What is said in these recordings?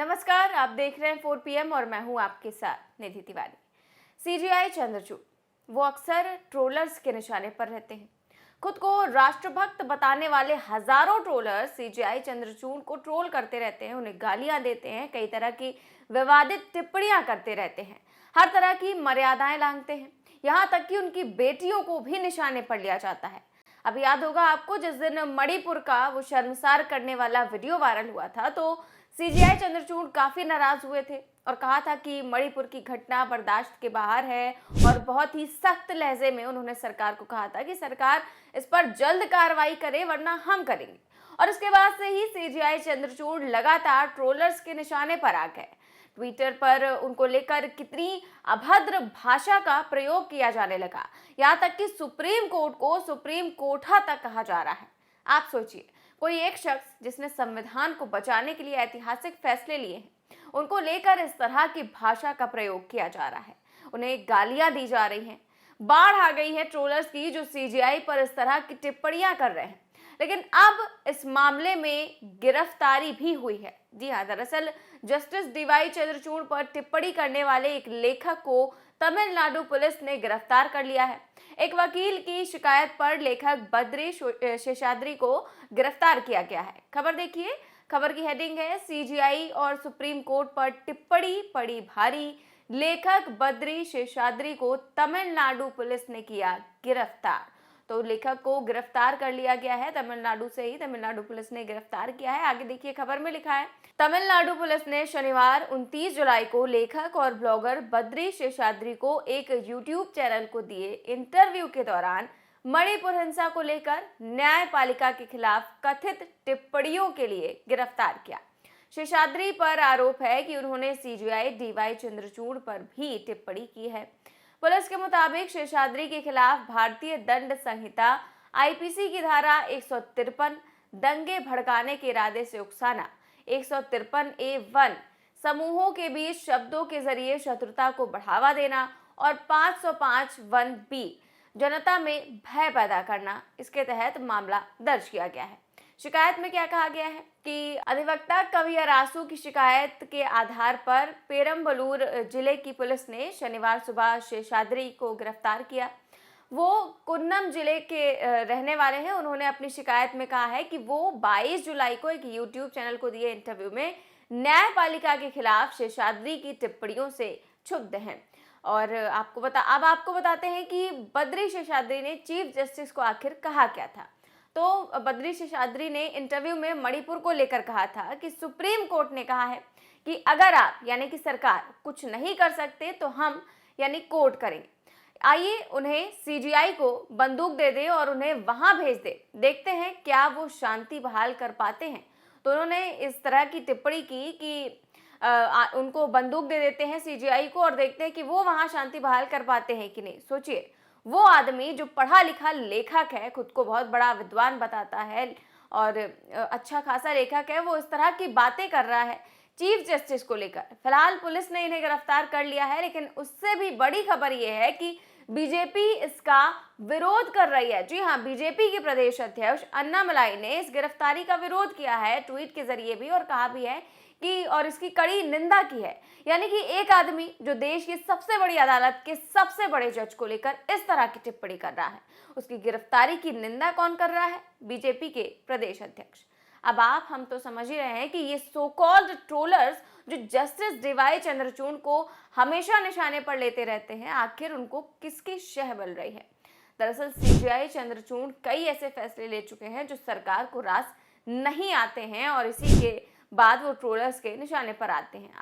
नमस्कार, आप देख रहे हैं 4 PM और मैं हूं आपके साथ निधि तिवारी। सीजीआई चंद्रचूड़ वो अक्सर ट्रोलर्स के निशाने पर रहते हैं। खुद को राष्ट्रभक्त बताने वाले हजारों ट्रोलर्स सीजीआई चंद्रचूड़ को ट्रोल करते रहते हैं, उन्हें गालियां देते हैं, कई तरह की विवादित टिप्पणियां करते रहते हैं, हर तरह की मर्यादाएं लांघते हैं, यहाँ तक कि उनकी बेटियों को भी निशाने पर लिया जाता है। अब याद होगा आपको, जिस दिन मणिपुर का वो शर्मसार करने वाला वीडियो वायरल हुआ था, तो सीजीआई चंद्रचूड़ काफी नाराज हुए थे और कहा था कि मणिपुर की घटना बर्दाश्त के बाहर है और बहुत ही सख्त लहजे में उन्होंने सरकार को कहा था कि सरकार इस पर जल्द कार्रवाई करे वरना हम करेंगे। और इसके बाद से ही सीजीआई चंद्रचूड़ लगातार ट्रोलर्स के निशाने पर आ गए। ट्विटर पर उनको लेकर कितनी अभद्र भाषा का प्रयोग किया जाने लगा, यहाँ तक कि सुप्रीम कोर्ट को सुप्रीम कोठा तक कहा जा रहा है। आप सोचिए, कोई एक शख्स जिसने संविधान को बचाने के लिए ऐतिहासिक फैसले लिए हैं, उनको लेकर इस तरह की भाषा का प्रयोग किया जा रहा है, उन्हें गालियां दी जा रही हैं। बाढ़ आ गई है ट्रोलर्स की जो सीजीआई पर इस तरह की टिप्पणियां कर रहे हैं। लेकिन अब इस मामले में गिरफ्तारी भी हुई है। जी हाँ, दरअसल जस्टिस डीवाई चंद्रचूड़ पर टिप्पणी करने वाले एक लेखक को तमिलनाडु पुलिस ने गिरफ्तार कर लिया है। एक वकील की शिकायत पर लेखक बद्री शेषाद्री को गिरफ्तार किया गया है। खबर देखिए, खबर की हेडिंग है, सीजीआई और सुप्रीम कोर्ट पर टिप्पणी पड़ी भारी, लेखक बद्री शेषाद्री को तमिलनाडु पुलिस ने किया गिरफ्तार। तो लेखक को गिरफ्तार कर लिया गया है, तमिलनाडु से ही तमिलनाडु पुलिस ने गिरफ्तार किया है। आगे देखिए, खबर में लिखा है, तमिलनाडु पुलिस ने शनिवार 29 जुलाई को लेखक और ब्लॉगर बद्री शेषाद्री को एक यूट्यूब चैनल को दिए इंटरव्यू के दौरान मणिपुर हिंसा को लेकर न्यायपालिका के खिलाफ कथित टिप्पणियों के लिए गिरफ्तार किया। शेषाद्री पर आरोप है कि उन्होंने सीजीआई डीवाई चंद्रचूड़ पर भी टिप्पणी की है। पुलिस के मुताबिक शेषाद्री के खिलाफ भारतीय दंड संहिता आईपीसी की धारा 153, दंगे भड़काने के इरादे से उकसाना, 153A1, समूहों के बीच शब्दों के जरिए शत्रुता को बढ़ावा देना और 505(1)B, जनता में भय पैदा करना, इसके तहत मामला दर्ज किया गया है। शिकायत में क्या कहा गया है कि अधिवक्ता कवियरासु की शिकायत के आधार पर पेरम्बलूर जिले की पुलिस ने शनिवार सुबह शेषाद्री को गिरफ्तार किया। वो कुन्नम जिले के रहने वाले हैं। उन्होंने अपनी शिकायत में कहा है कि वो 22 जुलाई को एक यूट्यूब चैनल को दिए इंटरव्यू में न्यायपालिका के खिलाफ शेषाद्री की टिप्पणियों से क्षुब्ध हैं। और आपको बताते हैं कि बद्री शेषाद्री ने चीफ जस्टिस को आखिर कहा क्या था। तो बद्री शेषाद्री ने इंटरव्यू में मणिपुर को लेकर कहा था कि सुप्रीम कोर्ट ने कहा है कि अगर आप यानी कि सरकार कुछ नहीं कर सकते तो हम यानी कोर्ट करेंगे। आइए उन्हें सीजीआई को बंदूक दे दे और उन्हें वहां भेज दे, देखते हैं क्या वो शांति बहाल कर पाते हैं। तो उन्होंने इस तरह की टिप्पणी की कि उनको बंदूक दे देते हैं सीजीआई को और देखते हैं कि वो वहां शांति बहाल कर पाते हैं कि नहीं। सोचिए, वो आदमी जो पढ़ा लिखा लेखक है, खुद को बहुत बड़ा विद्वान बताता है और अच्छा खासा लेखक है, वो इस तरह की बातें कर रहा है चीफ जस्टिस को लेकर। फिलहाल पुलिस ने इन्हें गिरफ्तार कर लिया है, लेकिन उससे भी बड़ी खबर ये है कि बीजेपी इसका विरोध कर रही है। जी हाँ, बीजेपी के प्रदेश अध्यक्ष अन्नामलाई ने इस गिरफ्तारी का विरोध किया है ट्वीट के जरिए भी, और कहा भी है कि और इसकी कड़ी निंदा की है। यानी कि एक आदमी जो देश की सबसे बड़ी अदालत के सबसे बड़े जज को लेकर इस तरह की टिप्पणी कर रहा है, उसकी गिरफ्तारी की निंदा कौन कर रहा है? बीजेपी के प्रदेश अध्यक्ष। अब हम तो समझ ही रहे हैं कि ये सो कॉल्ड ट्रोलर्स जो जस्टिस डीवाई चंद्रचूड़ को हमेशा निशाने पर लेते रहते हैं, आखिर उनको किसकी शह बल रही है? दरअसल सीजीआई चंद्रचूड़ कई ऐसे फैसले ले चुके हैं जो सरकार को रास नहीं आते हैं और इसी के बाद वो ट्रोलर्स के निशाने पर आते हैं।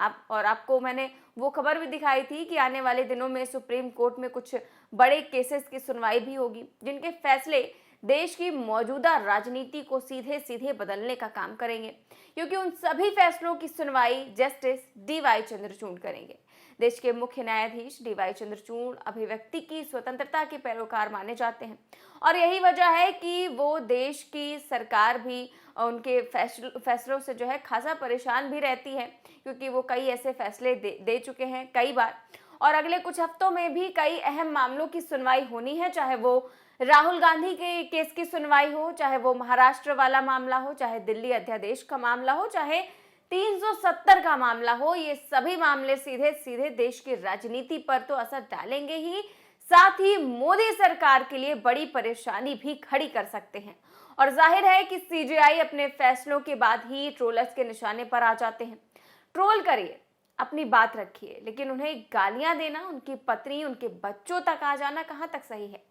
आपको मैंने वो खबर भी दिखाई थी कि आने वाले दिनों में सुप्रीम कोर्ट में कुछ बड़े केसेस की सुनवाई भी होगी, जिनके फैसले देश की मौजूदा राजनीति को सीधे सीधे बदलने का काम करेंगे, क्योंकि उन सभी फैसलों की सुनवाई जस्टिस डीवाई चंद्रचूड़ करेंगे। देश के मुख्य न्यायाधीश डीवाई चंद्रचूड़ अभिव्यक्ति की स्वतंत्रता के पैरोकार माने जाते हैं और यही वजह है कि वो देश की सरकार भी उनके फैसलों से जो है खासा परेशान भी रहती है, क्योंकि वो कई ऐसे फैसले दे चुके हैं कई बार, और अगले कुछ हफ्तों में भी कई अहम मामलों की सुनवाई होनी है, चाहे वो राहुल गांधी के केस की सुनवाई हो, चाहे वो महाराष्ट्र वाला मामला हो, चाहे दिल्ली अध्यादेश का मामला हो, चाहे 370 का मामला हो, ये सभी मामले सीधे सीधे देश की राजनीति पर तो असर डालेंगे ही, साथ ही मोदी सरकार के लिए बड़ी परेशानी भी खड़ी कर सकते हैं। और जाहिर है कि सीजेआई अपने फैसलों के बाद ही ट्रोलर्स के निशाने पर आ जाते हैं। ट्रोल करिए, अपनी बात रखिए, लेकिन उन्हें गालियां देना, उनकी पत्नी, उनके बच्चों तक आ जाना कहां तक सही है।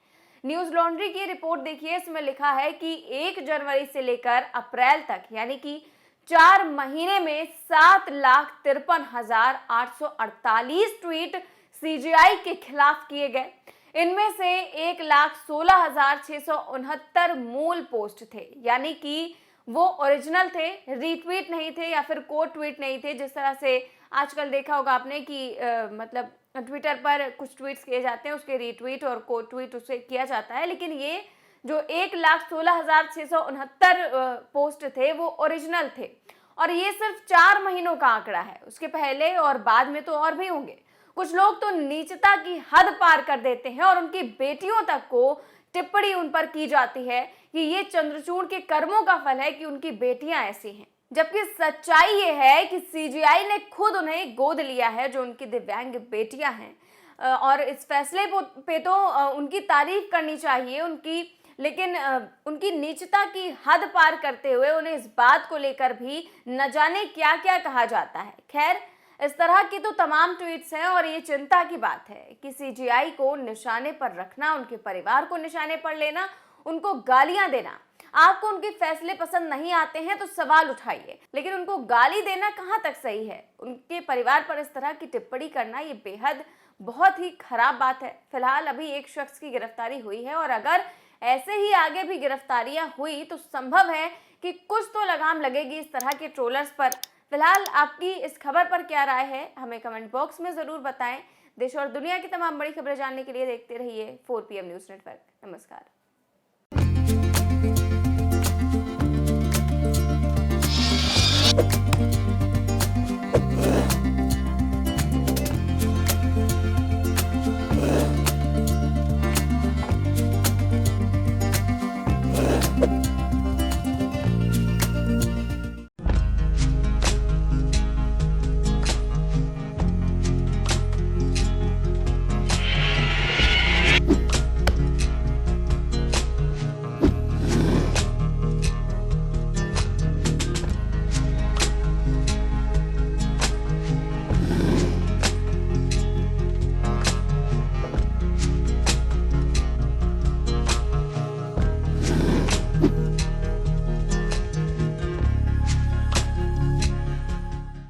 न्यूज लॉन्ड्री की रिपोर्ट देखिए, इसमें लिखा है कि 1 जनवरी से लेकर अप्रैल तक यानी कि 4 महीने में 7,53,848 ट्वीट सीजीआई के खिलाफ किए गए। इनमें से 1,16,669 मूल पोस्ट थे, यानी कि वो ओरिजिनल थे, रीट्वीट नहीं थे या फिर कोट ट्वीट नहीं थे। जिस तरह से आजकल देखा होगा आपने कि मतलब ट्विटर पर कुछ ट्वीट्स किए जाते हैं, उसके रीट्वीट और कोट ट्वीट उसे किया जाता है, लेकिन ये जो 1,16,669 पोस्ट थे वो ओरिजिनल थे। और ये सिर्फ 4 महीनों का आंकड़ा है, उसके पहले और बाद में तो और भी होंगे। कुछ लोग तो नीचता की हद पार कर देते हैं और उनकी बेटियों तक को टिप्पणी उन पर की जाती है कि ये चंद्रचूड़ के कर्मों का फल है कि उनकी बेटियां ऐसी हैं। जबकि सच्चाई ये है कि सीजीआई ने खुद उन्हें गोद लिया है, जो उनकी दिव्यांग बेटियां हैं। और इस फैसले पे तो उनकी तारीफ करनी चाहिए लेकिन उनकी नीचता की हद पार करते हुए उन्हें इस बात को लेकर भी न जाने क्या क्या कहा जाता है। खैर, इस तरह की तो तमाम ट्वीट्स हैं और ये चिंता की बात है कि सीजीआई को निशाने पर रखना, उनके परिवार को निशाने पर लेना, उनको गालियां देना। आपको उनके फैसले पसंद नहीं आते हैं तो सवाल उठाइए, लेकिन उनको गाली देना कहां तक सही है? उनके परिवार पर इस तरह की टिप्पणी करना ये बेहद बहुत ही खराब बात है। फिलहाल अभी एक शख्स की गिरफ्तारी हुई है और अगर ऐसे ही आगे भी गिरफ्तारियां हुई तो संभव है कि कुछ तो लगाम लगेगी इस तरह के ट्रोलर्स पर। फिलहाल आपकी इस खबर पर क्या राय है, हमें कमेंट बॉक्स में जरूर बताएं। देश और दुनिया की तमाम बड़ी खबरें जानने के लिए देखते रहिए 4PM न्यूज़ नेटवर्क। नमस्कार।